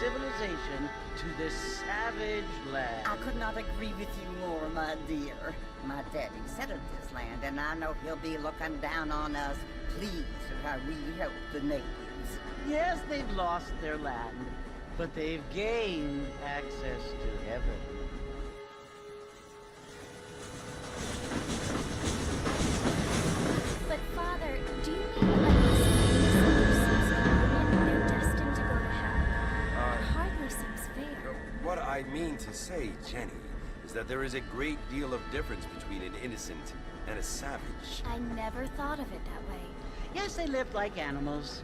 civilization to this savage land. I could not agree with you more, my dear. My daddy settled this land, and I know he'll be looking down on us, pleased at how we help the natives. Yes, they've lost their land, but they've gained access to heaven. But Father, do you mean like this misunderstood and they're destined to go I mean to say, Jenny, is that there is a great deal of difference between an innocent and a savage. I never thought of it that way. Yes, they lived like animals,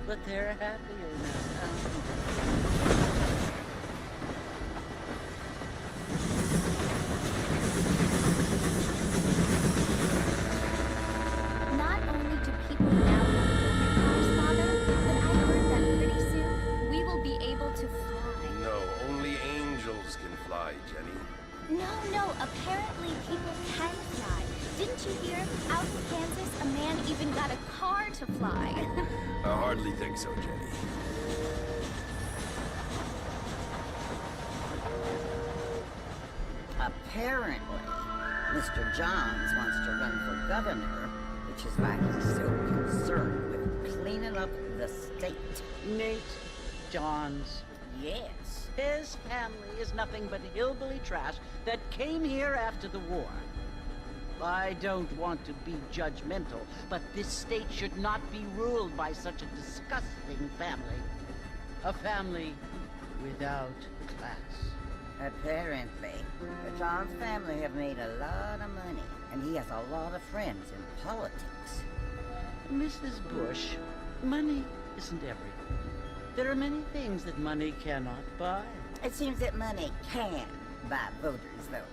but they're happier now. Not only do people now have electric cars, Father, but I heard that pretty soon we will be able to fly. No, only angels can fly, Jenny. No, apparently people can fly. Didn't you hear? Out in Kansas, a man even got a car to fly. I hardly think so, Jenny. Apparently, Mr. Johns wants to run for governor, which is why he's so concerned with cleaning up the state. Nate Johns. Yes. His family is nothing but hillbilly trash that came here after the war. I don't want to be judgmental, but this state should not be ruled by such a disgusting family. A family without class. Apparently, the Johns family have made a lot of money, and he has a lot of friends in politics. Mrs. Bush, money isn't everything. There are many things that money cannot buy. It seems that money can buy voters, though.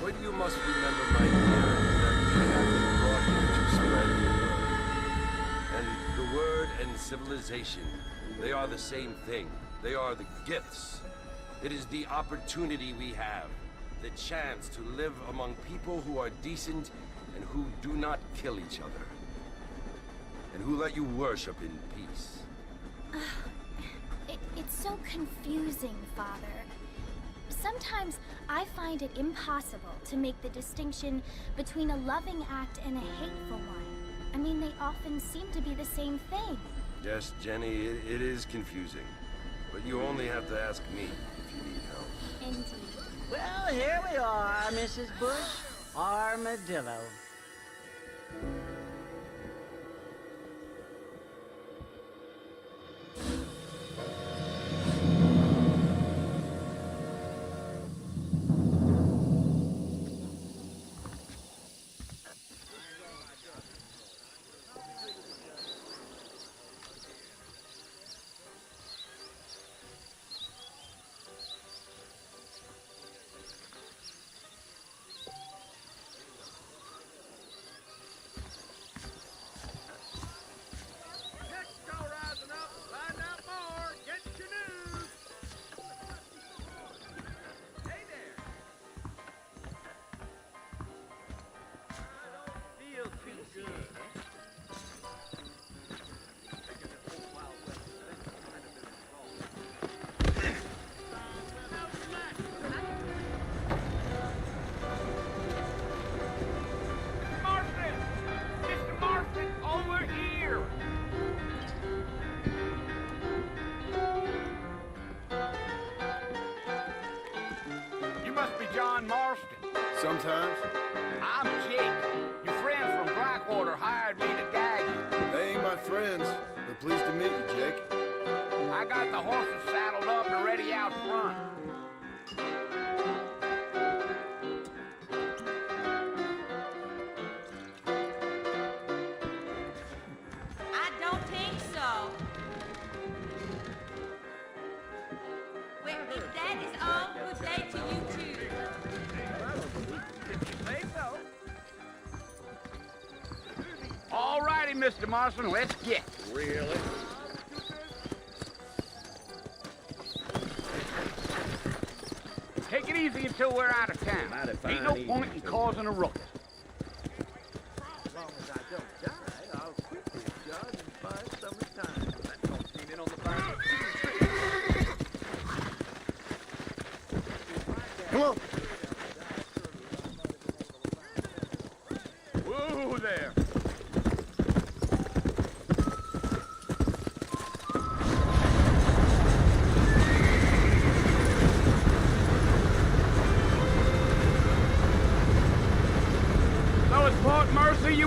What you must remember, my dear, is that we have been brought here to spread the word. And the word and civilization, they are the same thing. They are the gifts. It is the opportunity we have, the chance to live among people who are decent and who do not kill each other. And who let you worship in peace. It's so confusing, Father. Sometimes I find it impossible to make the distinction between a loving act and a hateful one. I mean, they often seem to be the same thing. Yes, Jenny, it is confusing. But you only have to ask me if you need help. Indeed. Well, here we are, Mrs. Bush. Armadillo. Sometimes. I'm Jake. Your friends from Blackwater hired me to guide you. They ain't my friends. They're pleased to meet you, Jake. I got the horses saddled up and ready out front. I don't think so. Well, if that is all, good day to you too. All righty, Mr. Marston, let's get. Really? Take it easy until we're out of town. Ain't no point in causing a ruckus. As long as I don't die, I'll quit this job in 5 summer time. That don't seem in on the fire. Come on. Whoa there.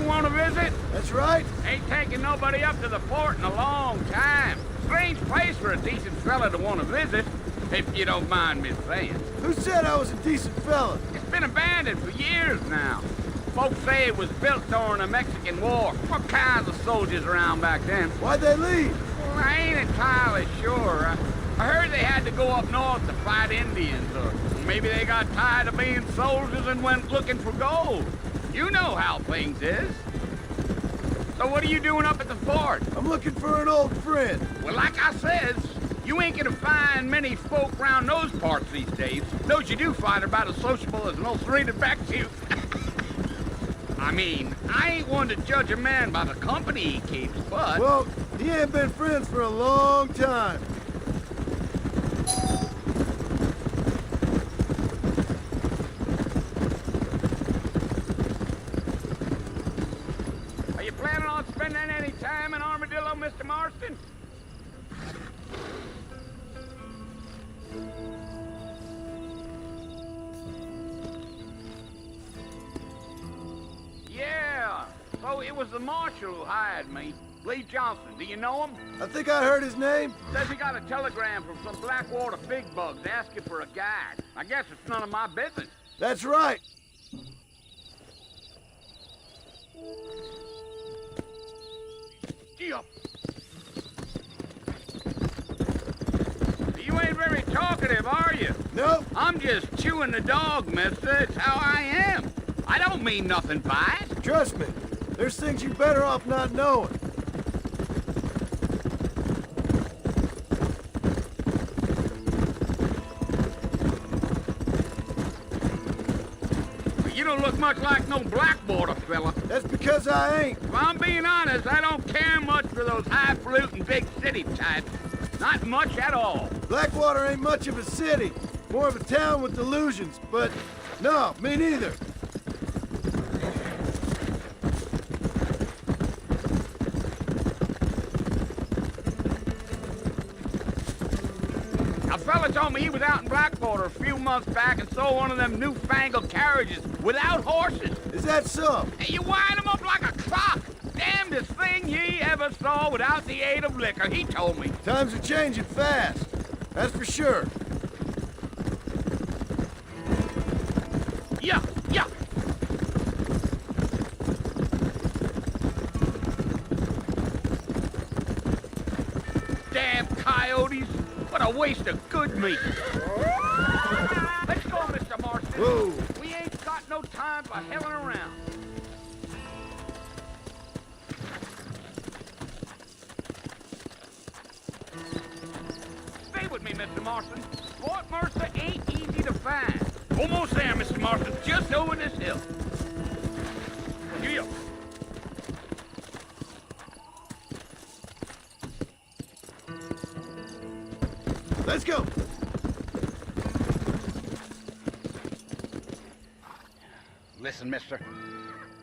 want to visit? That's right. Ain't taking nobody up to the fort in a long time. Strange place for a decent fella to want to visit, if you don't mind me saying. Who said I was a decent fella? It's been abandoned for years now. Folks say it was built during the Mexican War. What kinds of soldiers around back then? Why'd they leave? Well, I ain't entirely sure. I heard they had to go up north to fight Indians, or maybe they got tired of being soldiers and went looking for gold. You know how things is. So what are you doing up at the fort? I'm looking for an old friend. Well, like I says, you ain't gonna find many folk around those parts these days. Those you do find are about as sociable as an old Serena backsuit. I mean, I ain't one to judge a man by the company he keeps, but... Well, he ain't been friends for a long time. Are you planning on spending any time in Armadillo, Mr. Marston? Yeah, so it was the marshal who hired me. Lee Johnson, do you know him? I think I heard his name. Says he got a telegram from some Blackwater big bugs asking for a guide. I guess it's none of my business. That's right. Gee up. You ain't very talkative, are you? Nope. I'm just chewing the dog, mister. It's how I am. I don't mean nothing by it. Trust me. There's things you're better off not knowing. You don't look much like no Blackwater fella. That's because I ain't. If I'm being honest, I don't care much for those highfalutin big city types. Not much at all. Blackwater ain't much of a city. More of a town with delusions, but no, me neither. A fella told me he was out in Blackwater a few months back and saw one of them newfangled carriages without horses. Is that so? And you wind 'em up like a clock. Damnedest thing ye ever saw without the aid of liquor, he told me. Times are changing fast. That's for sure. Yeah, yeah. Damn coyotes. What a waste of good meat. Let's go, Mr. Marston. Whoa. We ain't got no time for helling around. Stay with me, Mr. Marston. Fort Mercer ain't easy to find. Almost there, Mr. Marston. Just over this hill. Here. Let's go. Listen, mister.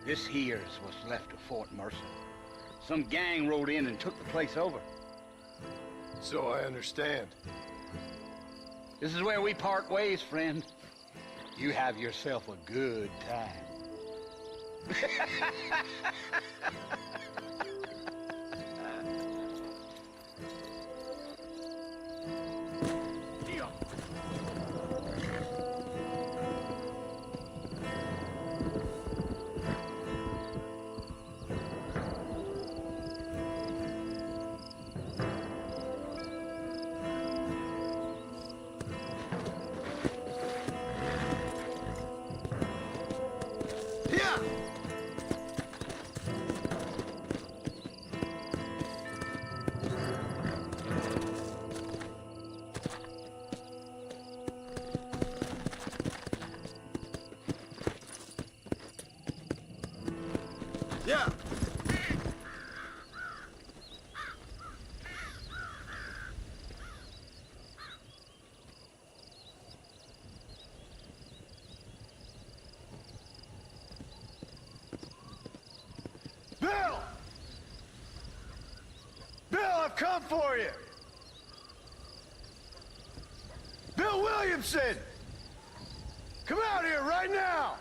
This here's what's left of Fort Mercer. Some gang rode in and took the place over. So I understand. This is where we part ways, friend. You have yourself a good time. Yeah. Yeah. Bill! Bill, I've come for you! Bill Williamson! Come out here right now!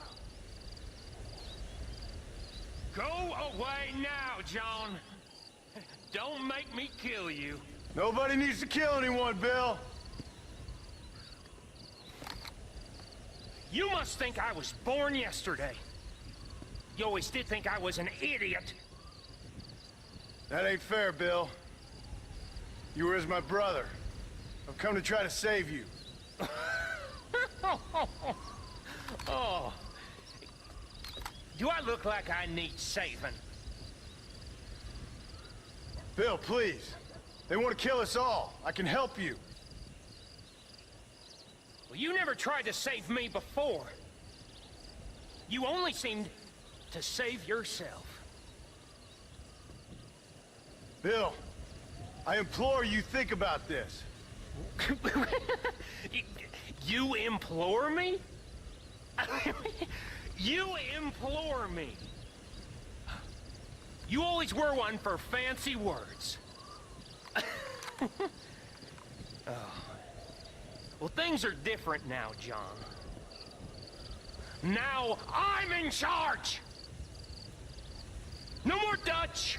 Go away now, John. Don't make me kill you. Nobody needs to kill anyone, Bill. You must think I was born yesterday. You always did think I was an idiot. That ain't fair, Bill. You were as my brother. I've come to try to save you. Oh. Do I look like I need saving? Bill, please. They want to kill us all. I can help you. Well, you never tried to save me before. You only seemed to save yourself. Bill, I implore you think about this. You implore me? You implore me. You always were one for fancy words. Oh. Well, things are different now, John. Now I'm in charge! No more Dutch!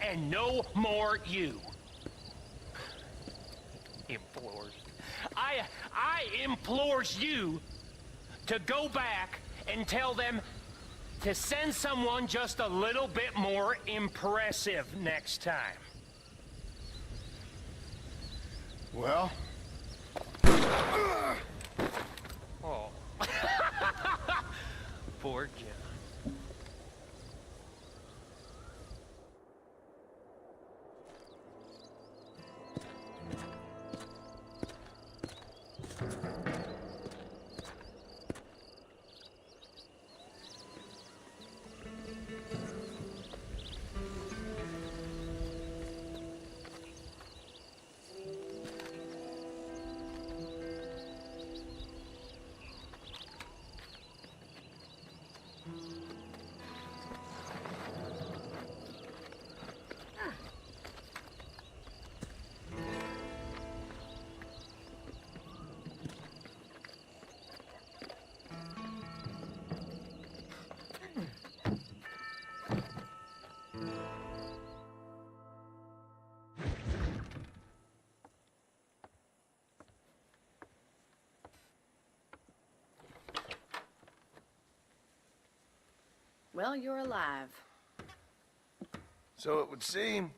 And no more you. Implores. I implores you to go back and tell them to send someone just a little bit more impressive next time. Well? Oh. Poor Jim. Well, you're alive. So it would seem.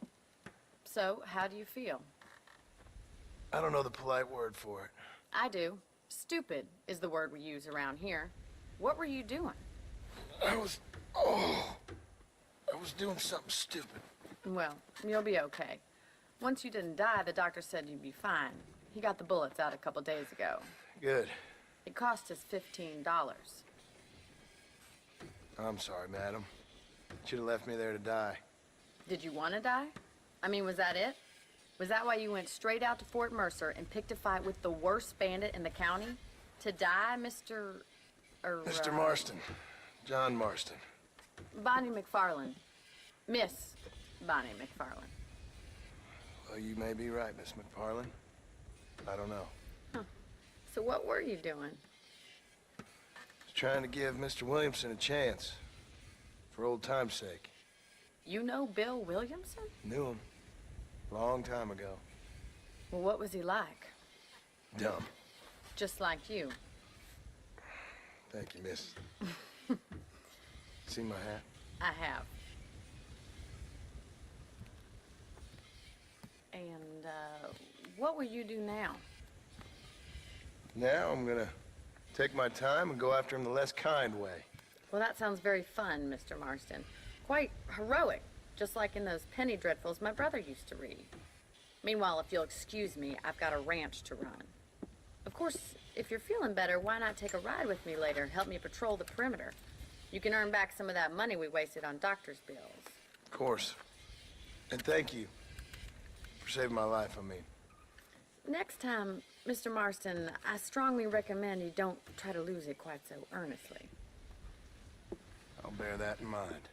So, how do you feel? I don't know the polite word for it. I do. Stupid is the word we use around here. What were you doing? I was doing something stupid. Well, you'll be okay. Once you didn't die, the doctor said you'd be fine. He got the bullets out a couple days ago. Good. It cost us $15. I'm sorry, madam. Should have left me there to die. Did you want to die? I mean, was that it? Was that why you went straight out to Fort Mercer and picked a fight with the worst bandit in the county? To die, Mr. Mr. Marston. John Marston. Bonnie McFarland. Miss Bonnie McFarland. Well, you may be right, Miss McFarland. I don't know. Huh. So what were you doing? Trying to give Mr. Williamson a chance. For old time's sake. You know Bill Williamson? Knew him. Long time ago. Well, what was he like? Dumb. Just like you. Thank you, miss. See my hat? I have. And, what will you do now? Now I'm gonna take my time and go after him the less kind way. Well, that sounds very fun, Mr. Marston. Quite heroic, just like in those penny dreadfuls my brother used to read. Meanwhile, if you'll excuse me, I've got a ranch to run. Of course, if you're feeling better, why not take a ride with me later and help me patrol the perimeter? You can earn back some of that money we wasted on doctor's bills. Of course. And thank you for saving my life, I mean. Next time, Mr. Marston, I strongly recommend you don't try to lose it quite so earnestly. I'll bear that in mind.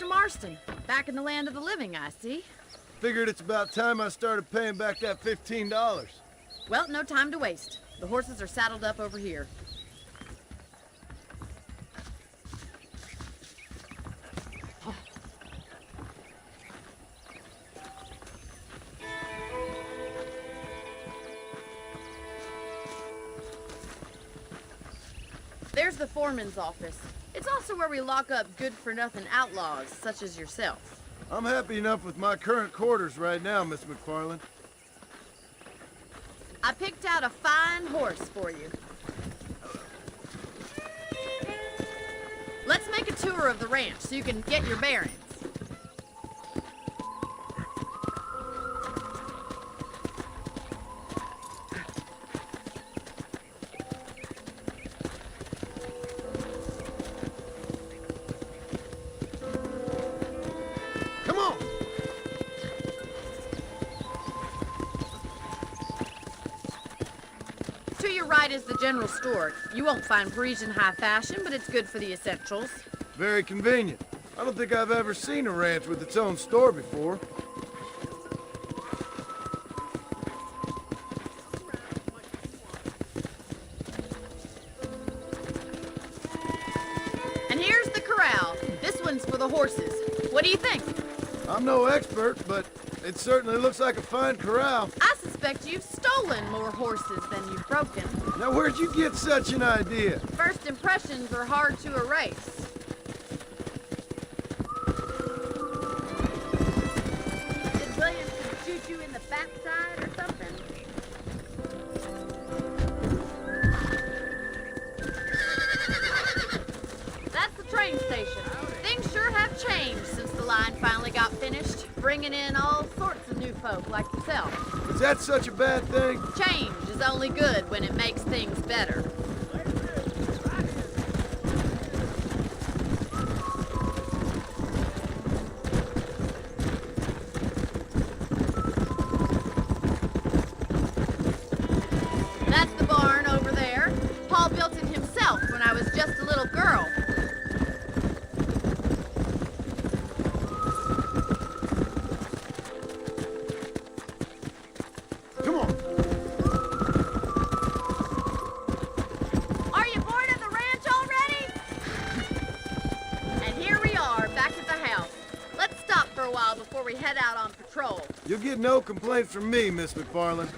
Marston. Back in the land of the living, I see. Figured it's about time I started paying back that $15. Well, no time to waste. The horses are saddled up over here. There's the foreman's office. It's also where we lock up good-for-nothing outlaws, such as yourself. I'm happy enough with my current quarters right now, Miss McFarland. I picked out a fine horse for you. Let's make a tour of the ranch so you can get your bearings. To your right is the general store. You won't find Parisian high fashion, but it's good for the essentials. Very convenient. I don't think I've ever seen a ranch with its own store before. And here's the corral. This one's for the horses. What do you think? I'm no expert, but it certainly looks like a fine corral. I suspect you've stolen more horses than you've broken. Now, where'd you get such an idea? First impressions are hard to erase. Did Williamson shoot you in the backside or something? That's the train station. Things sure have changed since the line finally got finished, bringing in all sorts of new folk like yourself. Is that such a bad thing? Change is only good when it makes things better. That's the barn over there. Paul built it himself when I was just a little girl. Come on. Are you bored of the ranch already? And here we are, back at the house. Let's stop for a while before we head out on patrol. You'll get no complaints from me, Miss McFarland.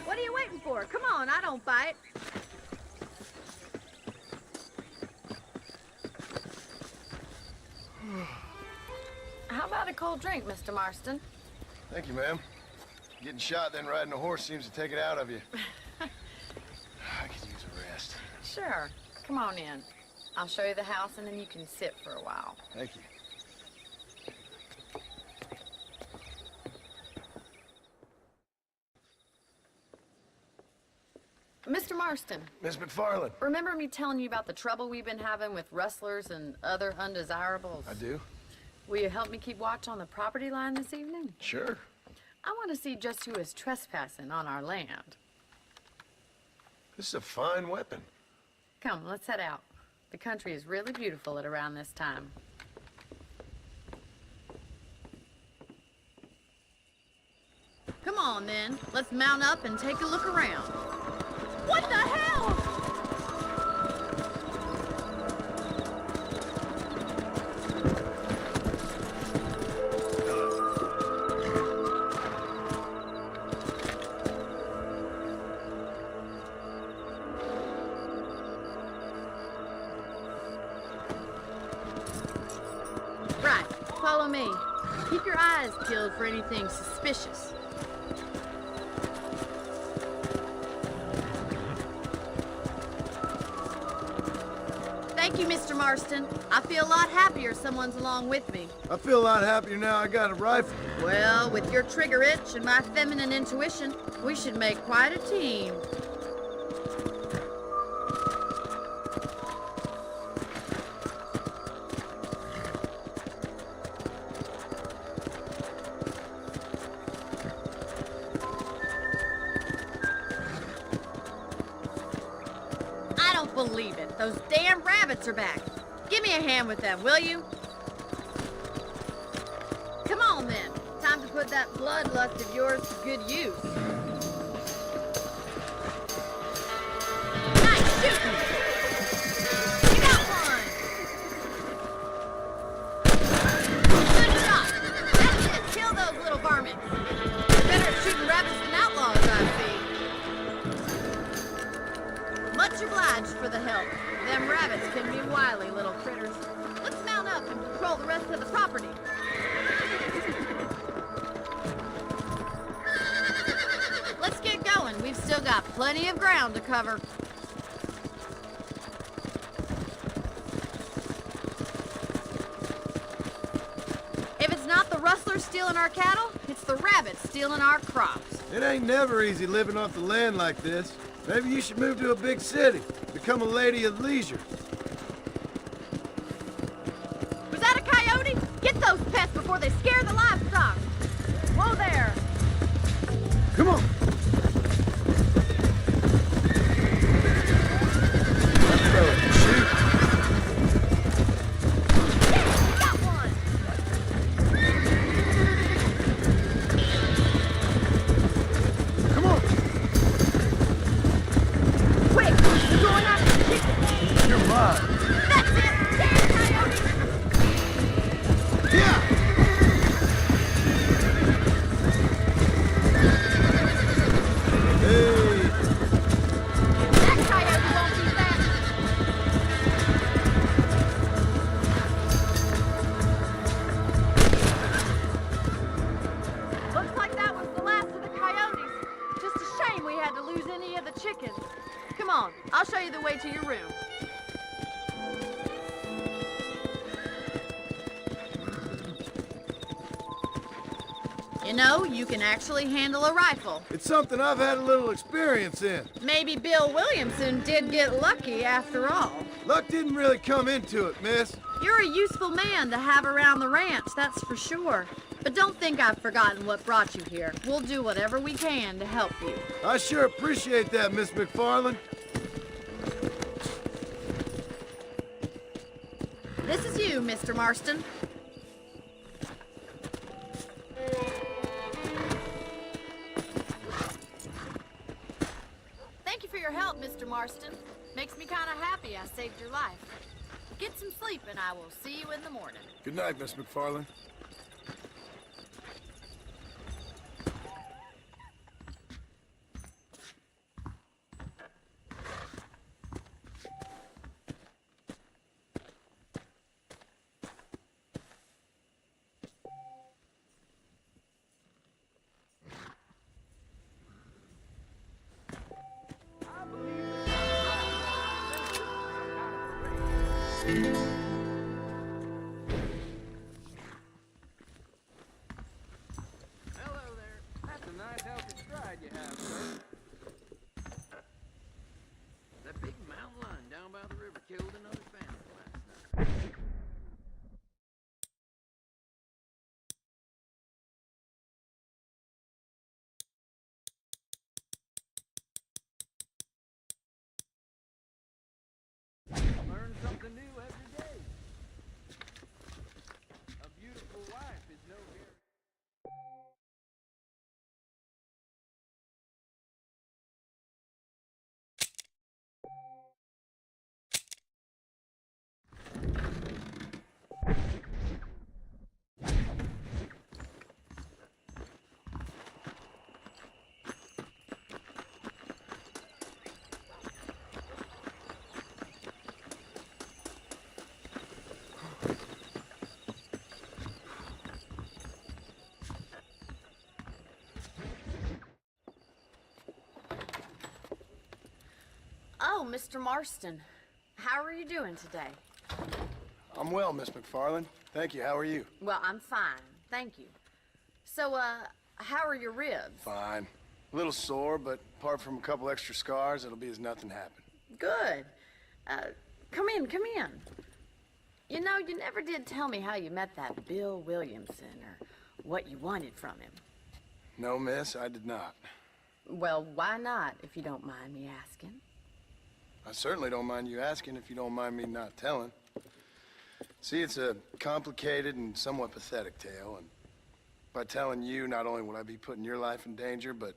What are you waiting for? Come on, I don't bite. How about a cold drink, Mr. Marston? Thank you, ma'am. Getting shot, then riding a horse seems to take it out of you. I could use a rest. Sure. Come on in. I'll show you the house and then you can sit for a while. Thank you. Mr. Marston, Miss McFarland. remember me telling you about the trouble we've been having with rustlers and other undesirables? I do. Will you help me keep watch on the property line this evening? Sure. I want to see just who is trespassing on our land. This is a fine weapon. Come, let's head out. The country is really beautiful at around this time. Come on, then. Let's mount up and take a look around. What the hell? Right, follow me. Keep your eyes peeled for anything suspicious. Thank you, Mr. Marston. I feel a lot happier someone's along with me. I feel a lot happier now I got a rifle. Well, with your trigger itch and my feminine intuition, we should make quite a team. believe it. Those damn rabbits are back. Give me a hand with them, will you? Come on, then. Time to put that bloodlust of yours to good use. Nice shooting! You got one! Good shot! That's it! Kill those little varmints! You're better at shooting rabbits than outlaws, I see. Much obliged for the help. Them rabbits can be wily little critters. Let's mount up and patrol the rest of the property. Let's get going. We've still got plenty of ground to cover. If it's not the rustlers stealing our cattle, it's the rabbits stealing our crops. It ain't never easy living off the land like this. Maybe you should move to a big city. Become a lady of leisure. Was that a coyote? Get those pests before they scare the livestock. Whoa there. Come on. Shoot. Yeah, got one. Come on. Quick, we're going after the chicken. You're mine. That's it. Damn coyote. Yeah. Hey. That coyote won't be fast. Looks like that was the last of the coyotes. Just a shame we had to lose any of the chickens. Come on, I'll show you the way to your room. You know, you can actually handle a rifle. It's something I've had a little experience in. Maybe Bill Williamson did get lucky after all. Luck didn't really come into it, miss. You're a useful man to have around the ranch, that's for sure. But don't think I've forgotten what brought you here. We'll do whatever we can to help you. I sure appreciate that, Miss McFarland. This is you, Mr. Marston. Thank you for your help, Mr. Marston. Makes me kind of happy I saved your life. Get some sleep and I will see you in the morning. Good night, Miss McFarland. Hello there. That's a nice healthy stride you have, sir. That big mountain lion down by the river killed another family last night. Learn something new every day. A beautiful wife is no guarantee. Oh, Mr. Marston. How are you doing today? I'm well, Miss McFarland. Thank you. How are you? Well, I'm fine. Thank you. So, how are your ribs? Fine. A little sore, but apart from a couple extra scars, it'll be as nothing happened. Good. Come in, come in. You know, you never did tell me how you met that Bill Williamson or what you wanted from him. No, miss, I did not. Well, why not, if you don't mind me asking? I certainly don't mind you asking if you don't mind me not telling. See, it's a complicated and somewhat pathetic tale, and by telling you, not only will I be putting your life in danger, but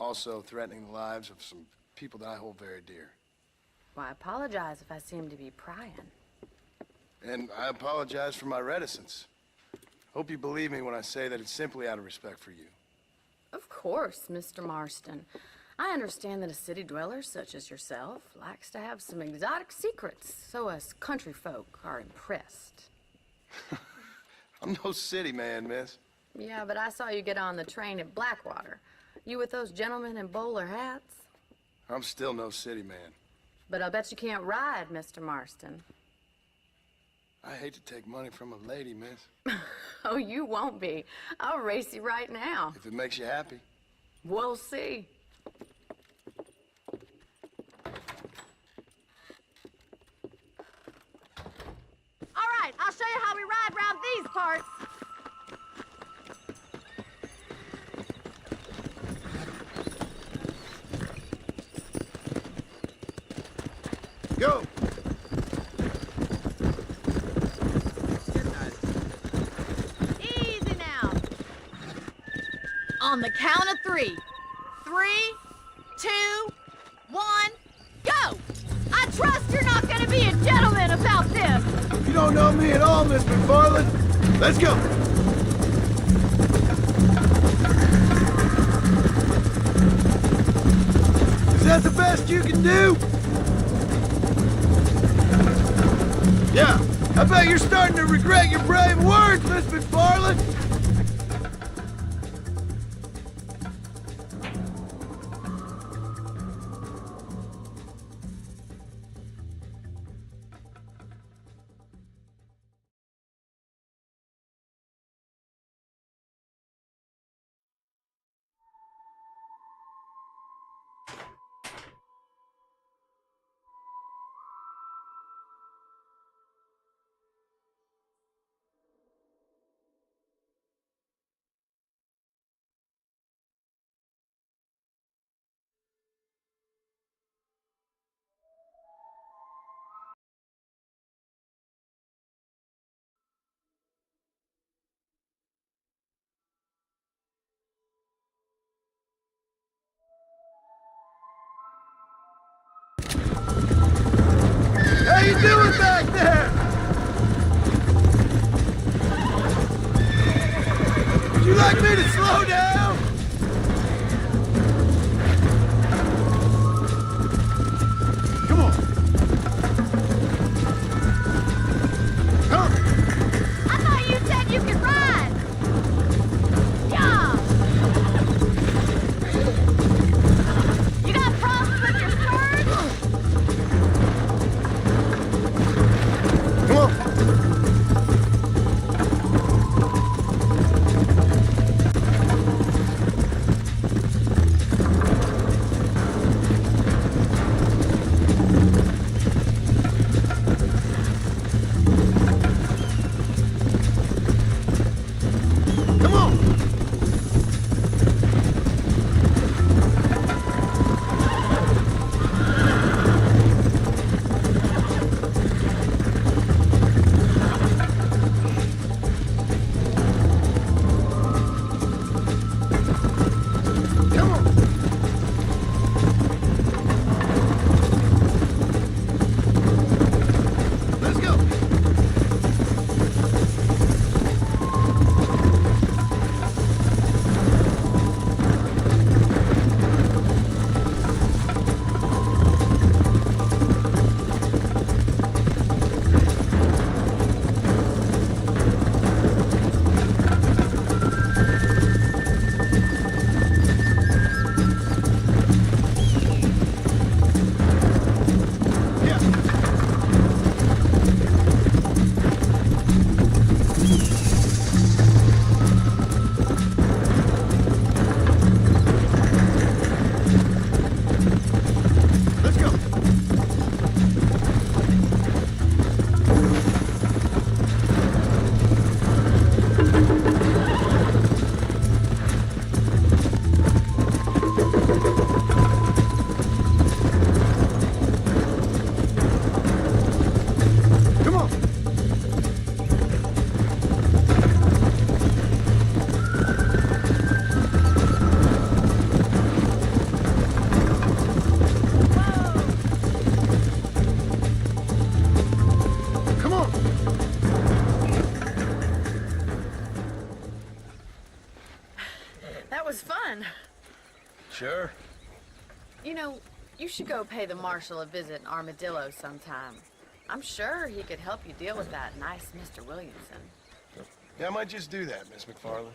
also threatening the lives of some people that I hold very dear. Well, I apologize if I seem to be prying. And I apologize for my reticence. Hope you believe me when I say that it's simply out of respect for you. Of course, Mr. Marston. I understand that a city dweller such as yourself likes to have some exotic secrets, so us country folk are impressed. I'm no city man, miss. Yeah, but I saw you get on the train at Blackwater. You with those gentlemen in bowler hats? I'm still no city man. But I'll bet you can't ride, Mr. Marston. I hate to take money from a lady, miss. Oh, you won't be. I'll race you right now. If it makes you happy. We'll see. All right, I'll show you how we ride around these parts. Go! Easy now. On the count of 3. 3, 2, 1, go! I trust you're not gonna be a gentleman about this. You don't know me at all, Miss McFarland. Let's go! Is that the best you can do? Yeah, I bet you're starting to regret your brave words, Miss McFarland. How you doing back there? Would you like me to slow down? Come on. Come. I thought you said you could ride. Yeah. You got problems with your swerve? Come on. Sure. You know, you should go pay the marshal a visit in Armadillo sometime. I'm sure he could help you deal with that nice Mr. Williamson. Yeah, I might just do that, Miss McFarland.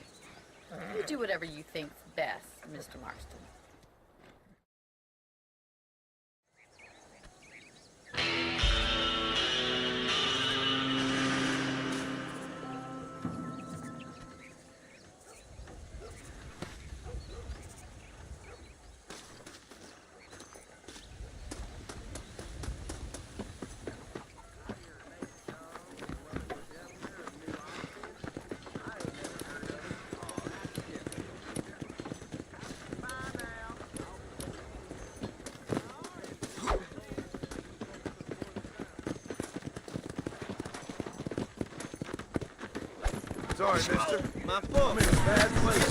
You do whatever you think's best, Mr. Marston. Sorry, mister. My fault. I'm in a bad place.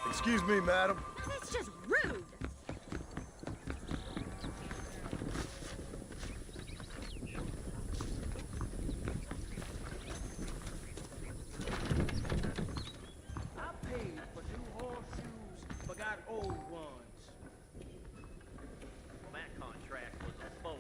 Excuse me, madam. That's just rude. I paid for new horseshoes, but got old ones. Well, that contract was a phone.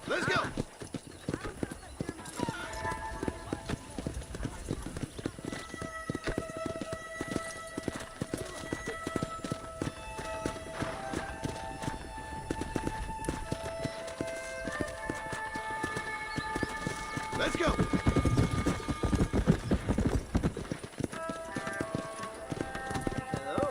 Let's go. Let's go. Hello?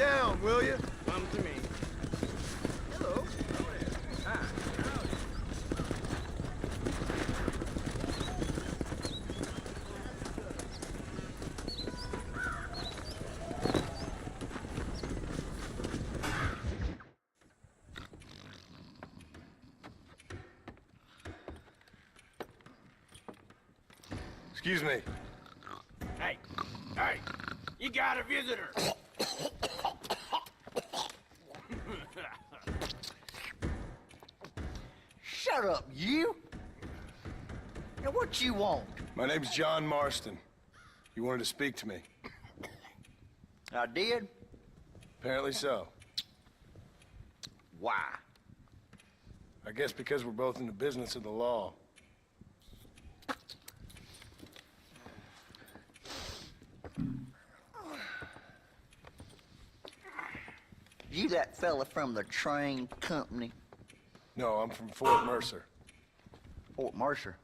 down, will you? Come to me. Hello. Hi. Howdy. Excuse me. Hey. Hey. You got a visitor. Shut up, you! Now, what you want? My name's John Marston. You wanted to speak to me. I did? Apparently so. Why? I guess because we're both in the business of the law. You that fella from the train company? No, I'm from Fort Mercer. Fort Mercer?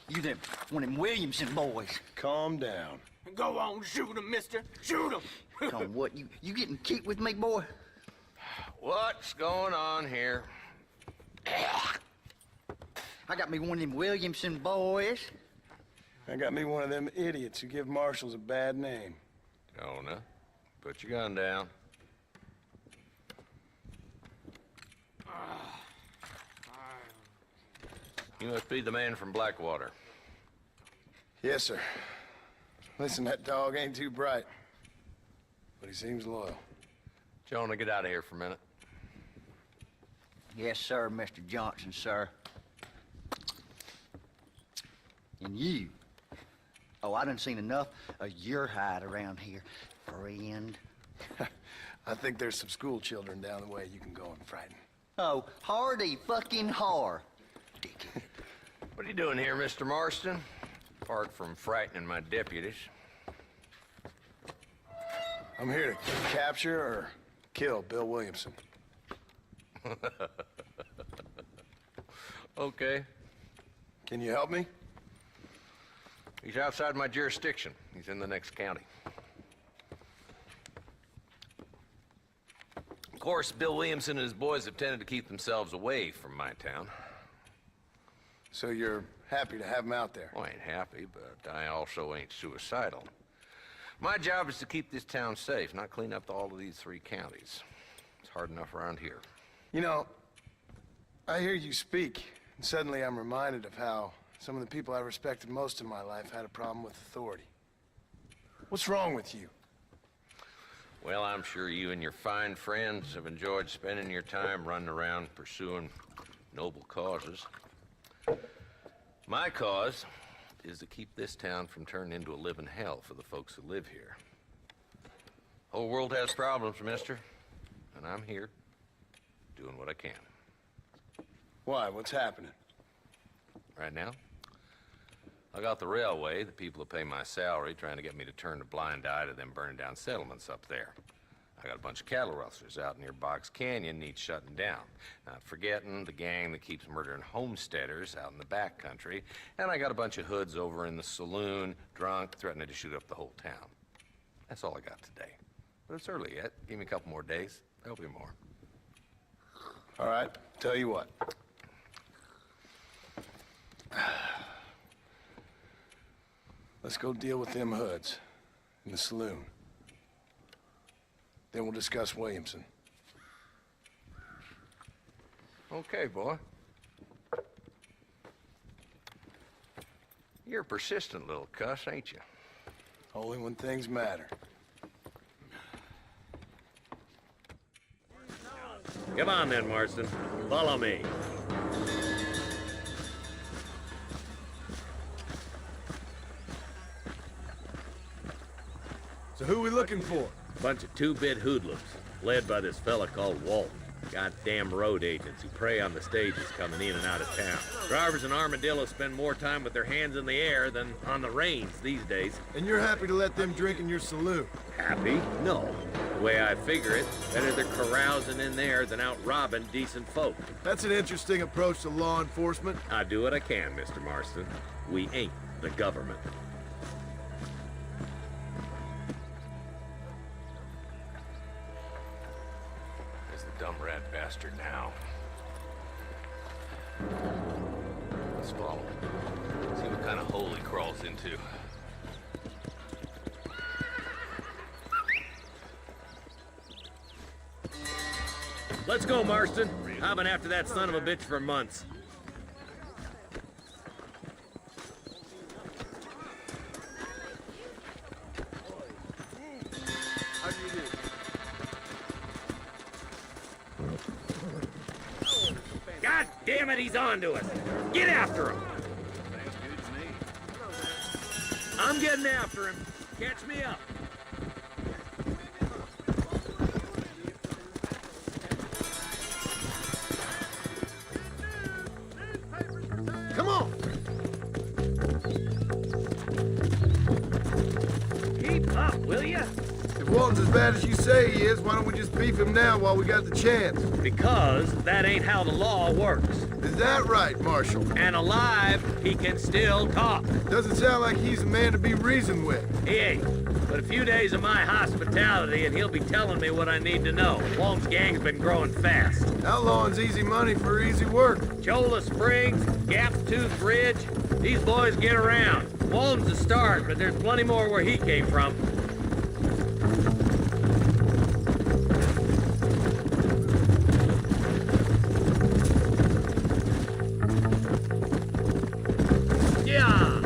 You them one of them Williamson boys? Calm down. Go on, shoot him, mister. Shoot him. On what, you getting cute with me, boy? What's going on here? I got me one of them Williamson boys. I got me one of them idiots who give marshals a bad name. Jonah, put your gun down. You must be the man from Blackwater. Yes, sir. Listen, that dog ain't too bright, but he seems loyal. Jonah, get out of here for a minute. Yes, sir, Mr. Johnson, sir. And you. Oh, I done seen enough of your hide around here, friend. I think there's some school children down the way you can go and frighten. Oh, hardy fucking har. Dickhead. What are you doing here, Mr. Marston? Apart from frightening my deputies. I'm here to capture or kill Bill Williamson. Okay. Can you help me? He's outside my jurisdiction. He's in the next county. Of course, Bill Williamson and his boys have tended to keep themselves away from my town. So you're happy to have him out there? Well, I ain't happy, but I also ain't suicidal. My job is to keep this town safe, not clean up all of these 3 counties. It's hard enough around here. You know, I hear you speak, and suddenly I'm reminded of how some of the people I respected most in my life had a problem with authority. What's wrong with you? Well, I'm sure you and your fine friends have enjoyed spending your time running around pursuing noble causes. My cause is to keep this town from turning into a living hell for the folks who live here. Whole world has problems, mister, and I'm here doing what I can. Why? What's happening? Right now, I got the railway, the people who pay my salary, trying to get me to turn a blind eye to them burning down settlements up there. I got a bunch of cattle rustlers out near Box Canyon needs shutting down. Not forgetting the gang that keeps murdering homesteaders out in the back country. And I got a bunch of hoods over in the saloon, drunk, threatening to shoot up the whole town. That's all I got today. But it's early yet. Give me a couple more days. There'll be more. All right, tell you what. Let's go deal with them hoods in the saloon. Then we'll discuss Williamson. Okay, boy. You're a persistent little cuss, ain't you? Only when things matter. Come on then, Marston. Follow me. So who we looking for? Bunch of 2-bit hoodlums, led by this fella called Walton. Goddamn road agents who prey on the stages coming in and out of town. Drivers in Armadillo spend more time with their hands in the air than on the reins these days. And you're happy to let them drink in your saloon? Happy? No. The way I figure it, better they're carousing in there than out robbing decent folk. That's an interesting approach to law enforcement. I do what I can, Mr. Marston. We ain't the government. bastard now. Let's follow him. See what kind of hole he crawls into. Let's go, Marston. I've been after that son of a bitch for months. God damn it, he's on to us. Get after him. I'm getting after him. Catch me up. Come on! Keep up, will ya? If Walton's as bad as you say he is, why don't we just beef him now while we got the chance? Because that ain't how the law works. Is that right, Marshal? And alive, he can still talk. Doesn't sound like he's a man to be reasoned with. He ain't. But a few days of my hospitality and he'll be telling me what I need to know. Walton's gang's been growing fast. Outlawing's easy money for easy work. Cholla Springs, Gap Tooth Ridge, these boys get around. Walton's a start, but there's plenty more where he came from. Yeah!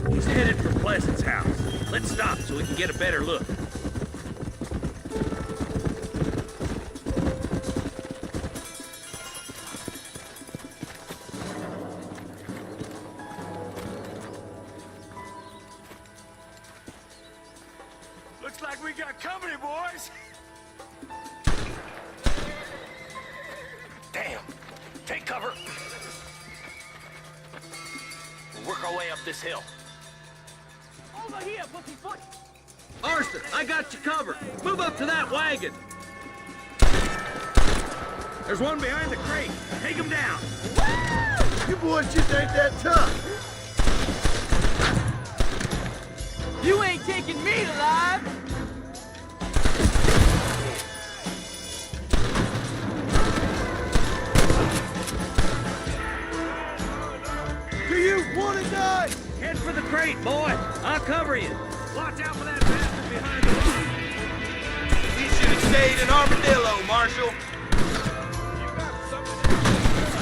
He's headed for Pleasant's house. Let's stop so we can get a better look. Looks like we got company, boys. Damn. Take cover. We'll work our way up this hill. Over here, pussyfoot. Marston, I got you covered. Move up to that wagon. There's one behind the crate. Take him down. You boys just ain't that tough. You ain't taking me alive! Do you want to die? Head for the crate, boy. I'll cover you. Watch out for that bastard behind the rock. We should have stayed in Armadillo, Marshal.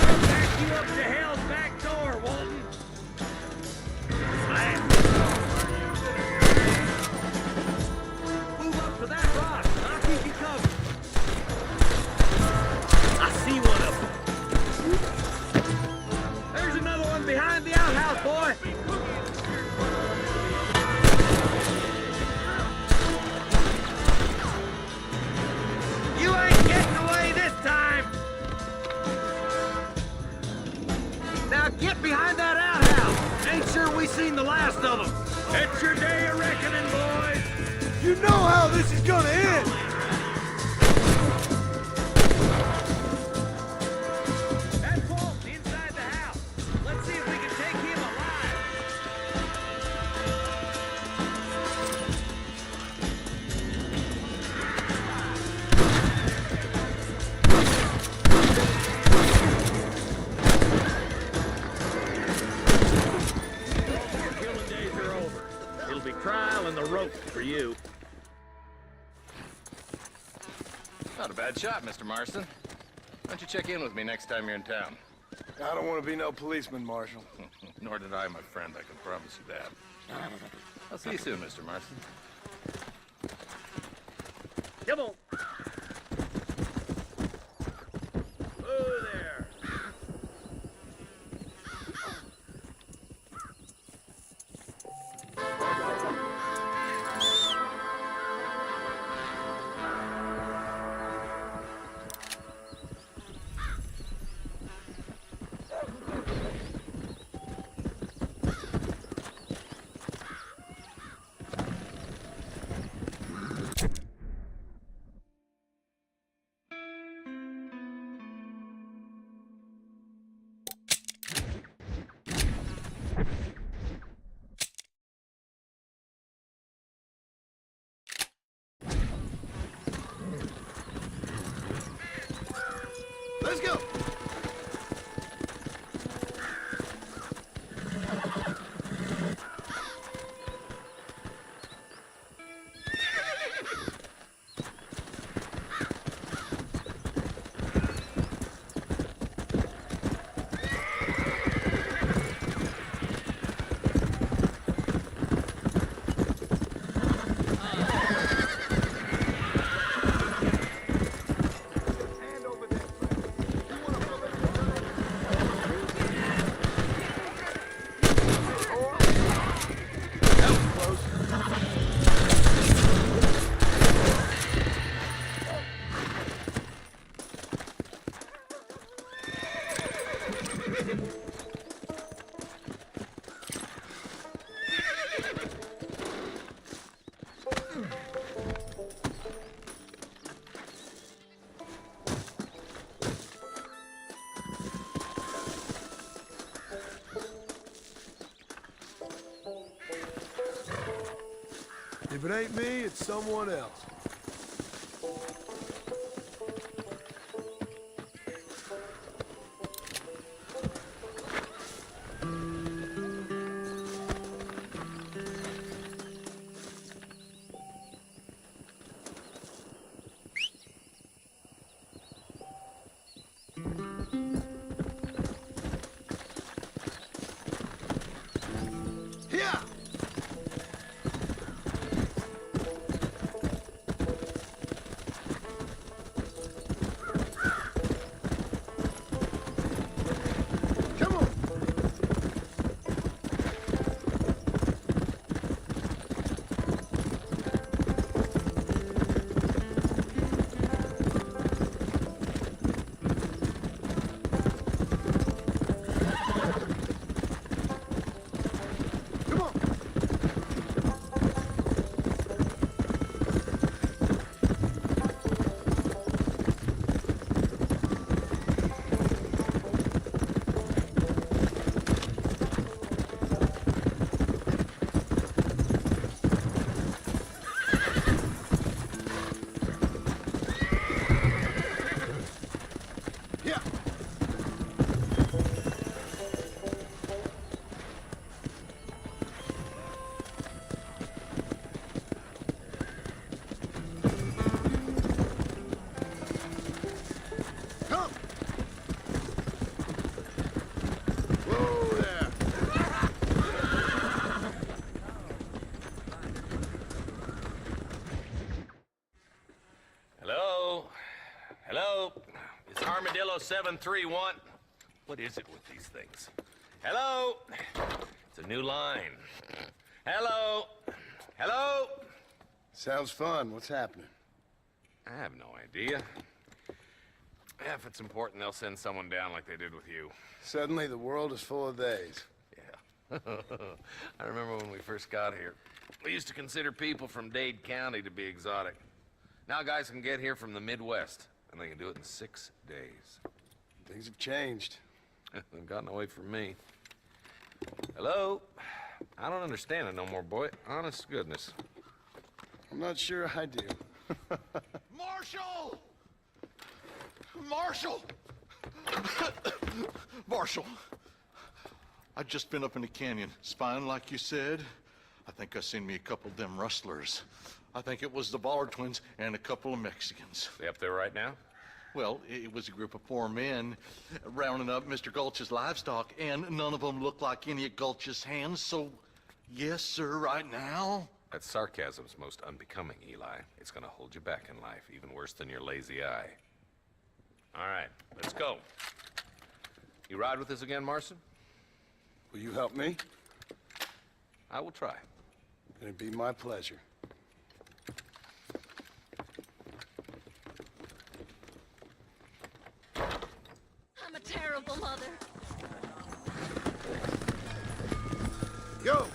I'll back you up to hell's back door, Walton. Slam. Move up to that rock. I'll keep you covered. I see one of them. There's another one behind the outhouse, boy. You ain't getting away this time. Now get behind that outhouse. Ain't sure we seen the last of them. It's your day of reckoning, boys. You know how this is gonna end. That's Walton inside the house. Let's see if we can take him alive. Your killing days are over. It'll be trial and the rope for you. Not a bad shot, Mr. Marston. Why don't you check in with me next time you're in town? I don't want to be no policeman, Marshal. Nor did I, my friend. I can promise you that. I'll see you soon, Mr. Marston. Come on. Oh, there. Let's go! If it ain't me, it's someone else. Yeah! Come on! Come on! Yeah! Come! Whoa there! Hello? Hello? It's Armadillo 731. What is it with these things? Hello? It's a new line. Hello? Hello? Sounds fun. What's happening? I have no idea. Yeah, if it's important, they'll send someone down like they did with you. Suddenly, the world is full of theys. Yeah. I remember when we first got here. We used to consider people from Dade County to be exotic. Now guys can get here from the Midwest, and they can do it in 6 days. Things have changed. They've gotten away from me. Hello? I don't understand it no more, boy. Honest to goodness. I'm not sure I do. Marshall! Marshall! Marshall! I just been up in the canyon, spying like you said. I think I seen me a couple of them rustlers. I think it was the Ballard twins and a couple of Mexicans. They up there right now? Well, it was a group of 4 men rounding up Mr. Gulch's livestock, and none of them looked like any of Gulch's hands, so yes, sir, right now. That sarcasm's most unbecoming, Eli. It's gonna hold you back in life, even worse than your lazy eye. All right, let's go. You ride with us again, Marston? Will you help me? I will try. It'd be my pleasure. I'm a terrible mother. Go!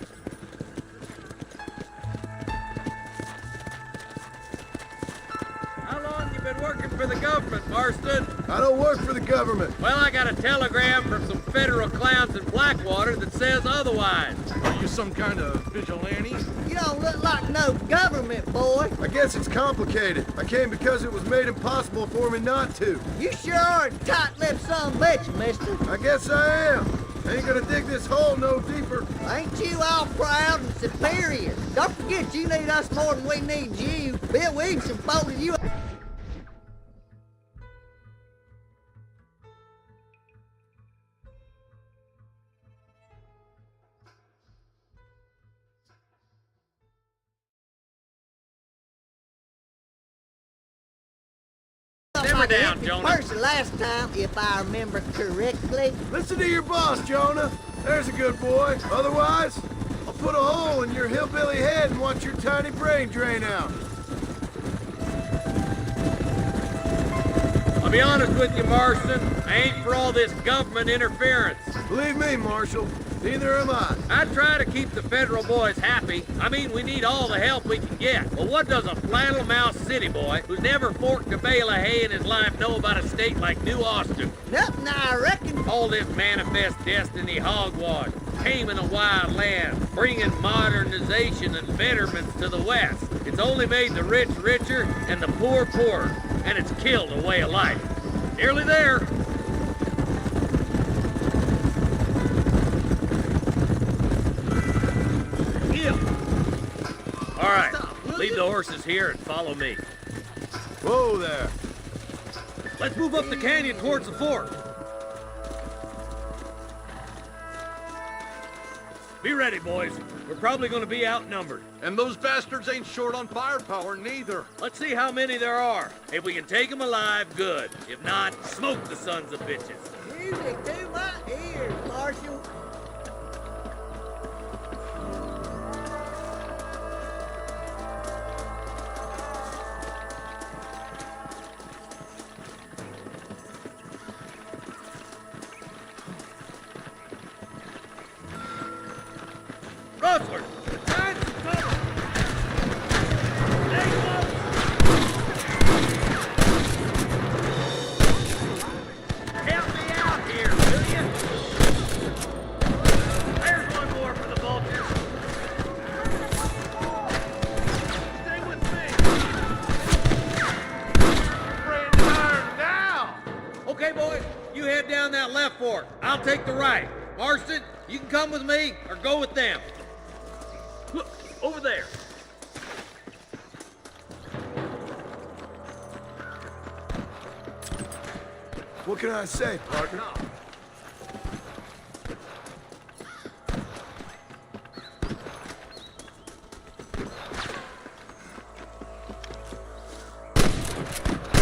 How long you been working for the government, Marston. I don't work for the government. Well, I got a telegram from some federal clowns in Blackwater that says otherwise. Are you some kind of vigilante? You don't look like no government, boy. I guess it's complicated. I came because it was made impossible for me not to. You sure are a tight-lipped son of a bitch, mister. I guess I am. I ain't gonna dig this hole no deeper. Ain't you all proud and superior? Don't forget you need us more than we need you. Bill Williamson folded you. Simmer down, Jonah. Person last time, if I remember correctly. Listen to your boss, Jonah. There's a good boy. Otherwise, I'll put a hole in your hillbilly head and watch your tiny brain drain out. I'll be honest with you, Marston. I ain't for all this government interference. Believe me, Marshal, neither am I. I try to keep the federal boys happy. I mean, we need all the help we can get. But what does a flannel-mouthed city boy who's never forked a bale of hay in his life know about a state like New Austin? Nothing, I reckon. All this manifest destiny hogwash, taming a wild land, bringing modernization and betterments to the West. It's only made the rich richer and the poor poorer, and it's killed a way of life. Nearly there. All right, leave the horses here and follow me. Whoa there. Let's move up the canyon towards the fort. Be ready, boys. We're probably going to be outnumbered. And those bastards ain't short on firepower, neither. Let's see how many there are. If we can take them alive, good. If not, smoke the sons of bitches. Music to my ears, Marshal. Rustlers! Time to cover! Stay close! Help me out here, will you? There's one more for the vultures. Stay with me! Brand iron now! Okay, boys, you head down that left fork. I'll take the right. Marston, you can come with me or go with them. Look, over there. What can I say, partner?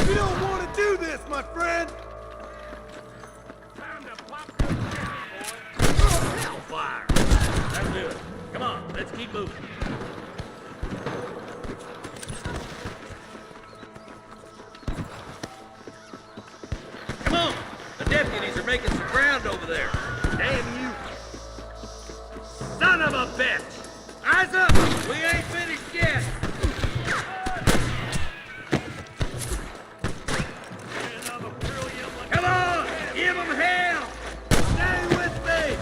You don't want to do this, my friend! Time to pop your boy. Hellfire. That'll do it. Come on, let's keep moving. Come on! The deputies are making some ground over there. Damn you! Son of a bitch! Eyes up! We ain't finished yet! Come on! Give them hell! Stay with me!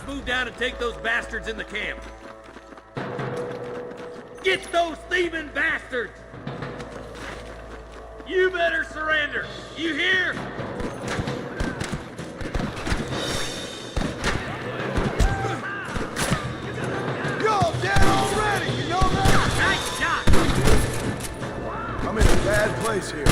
Move down and take those bastards in the camp. Get those thieving bastards! You better surrender! You hear? You're all dead already, you know that? Nice shot! I'm in a bad place here.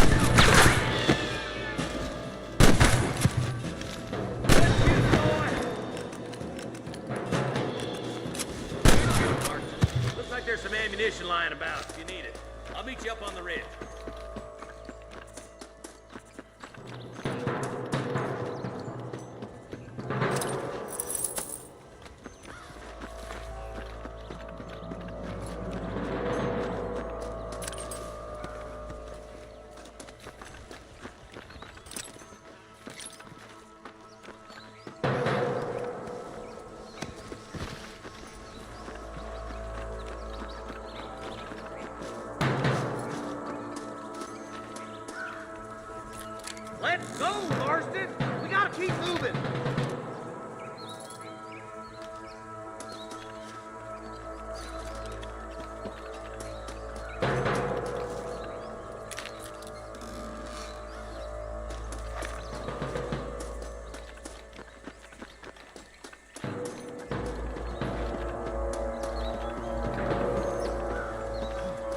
Looks like there's some ammunition lying about if you need it. I'll meet you up on the ridge. Let's go, Marston! We gotta keep moving!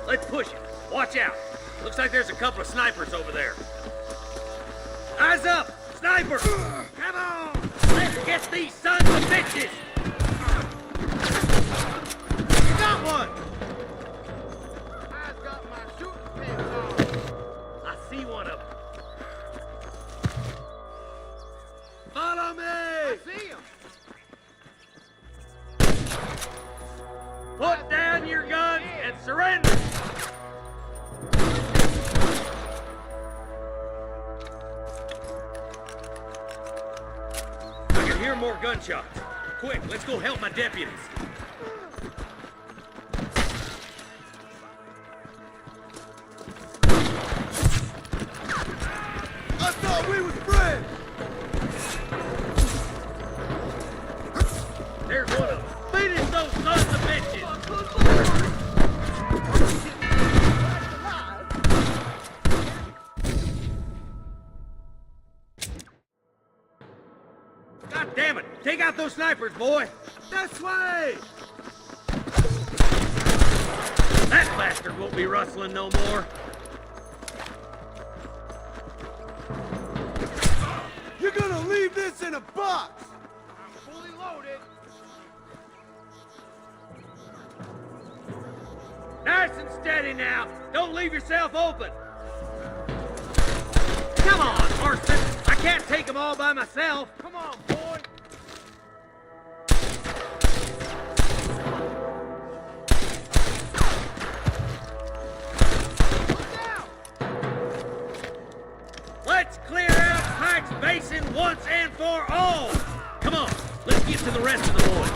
Let's push it. Watch out. Looks like there's a couple of snipers over there. Eyes up! Sniper! Come on! Let's get these sons of bitches! You got one! I've got my shooting pants on. I see one of them. Follow me! I see him. Put down your guns and surrender! I can hear more gunshots. Quick, let's go help my deputies. I thought we was friends! There's one of them. Finish those sons of bitches! God damn it! Take out those snipers, boy! This way! That bastard won't be rustling no more. You're gonna leave this in a box! I'm fully loaded. Nice and steady now. Don't leave yourself open. Come on, Marston. I can't take them all by myself. Come on, boy. Look out! Let's clear out Pike's Basin once and for all. Come on, let's get to the rest of the boys.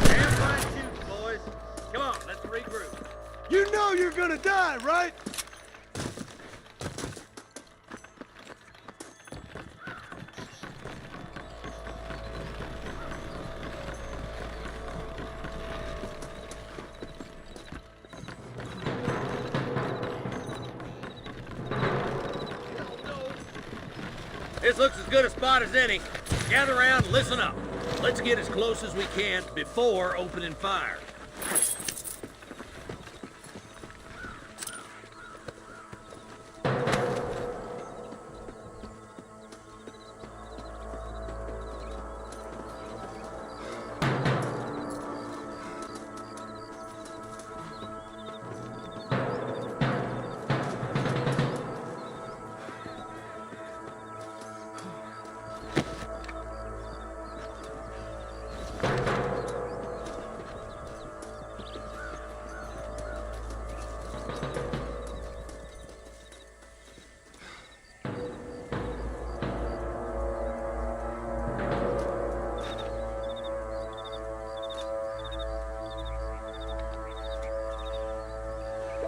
Stand by shooting, boys. Come on, let's regroup. You know you're gonna die, right? This looks as good a spot as any. Gather around and listen up. Let's get as close as we can before opening fire.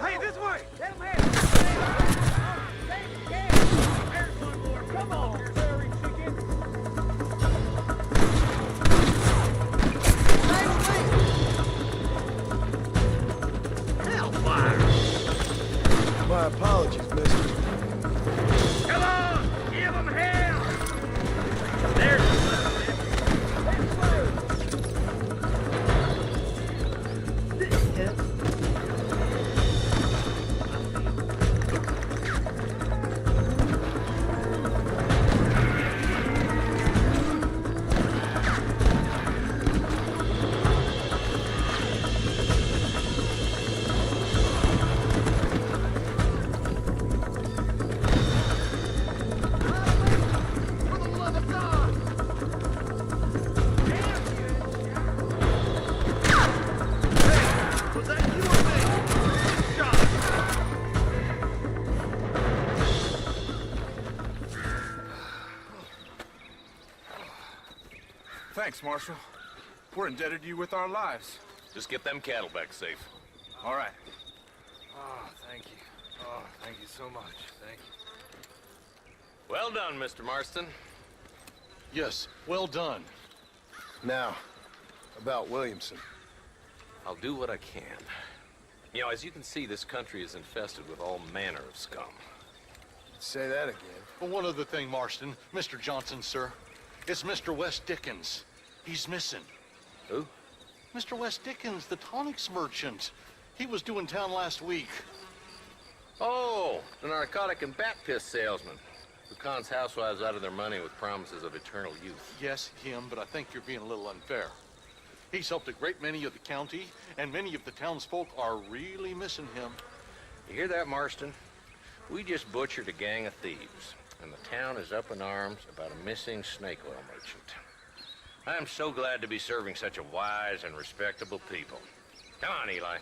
Hey, this way! Let him have it. There's one more. Come on, prairie chicken. Hellfire! My apologies, mister. Come on! Give them hell! There's the For the love of God. Was that you or me? Shot! Thanks, Marshal. We're indebted to you with our lives. Just get them cattle back safe. All right. Oh, thank you. Oh, thank you so much. Thank you. Well done, Mr. Marston. Yes, well done. Now, about Williamson. I'll do what I can. You know, as you can see, this country is infested with all manner of scum. Say that again. Well, one other thing, Marston. Mr. Johnson, sir. It's Mr. Wes Dickens. He's missing. Who? Mr. Wes Dickens, the tonics merchant. He was due in town last week. Oh, the narcotic and bat piss salesman who cons housewives out of their money with promises of eternal youth. Yes, him, but I think you're being a little unfair. He's helped a great many of the county, and many of the townsfolk are really missing him. You hear that, Marston? We just butchered a gang of thieves, and the town is up in arms about a missing snake oil merchant. I am so glad to be serving such a wise and respectable people. Come on, Eli.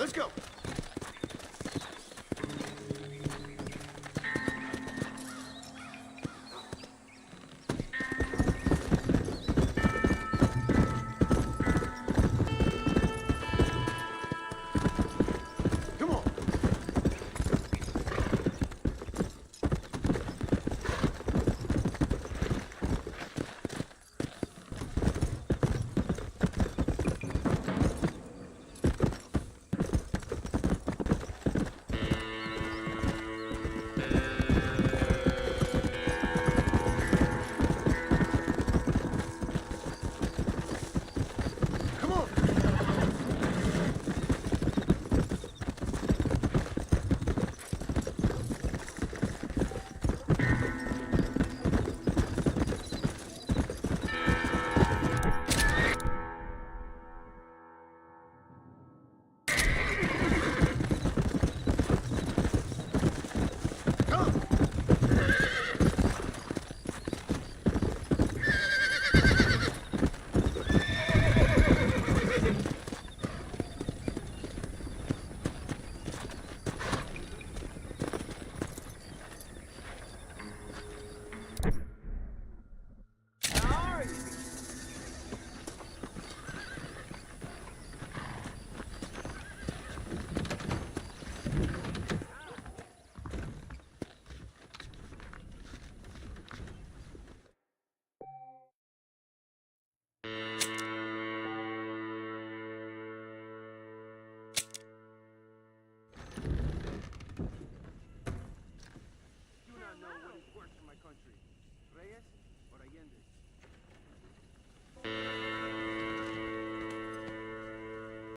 Let's go.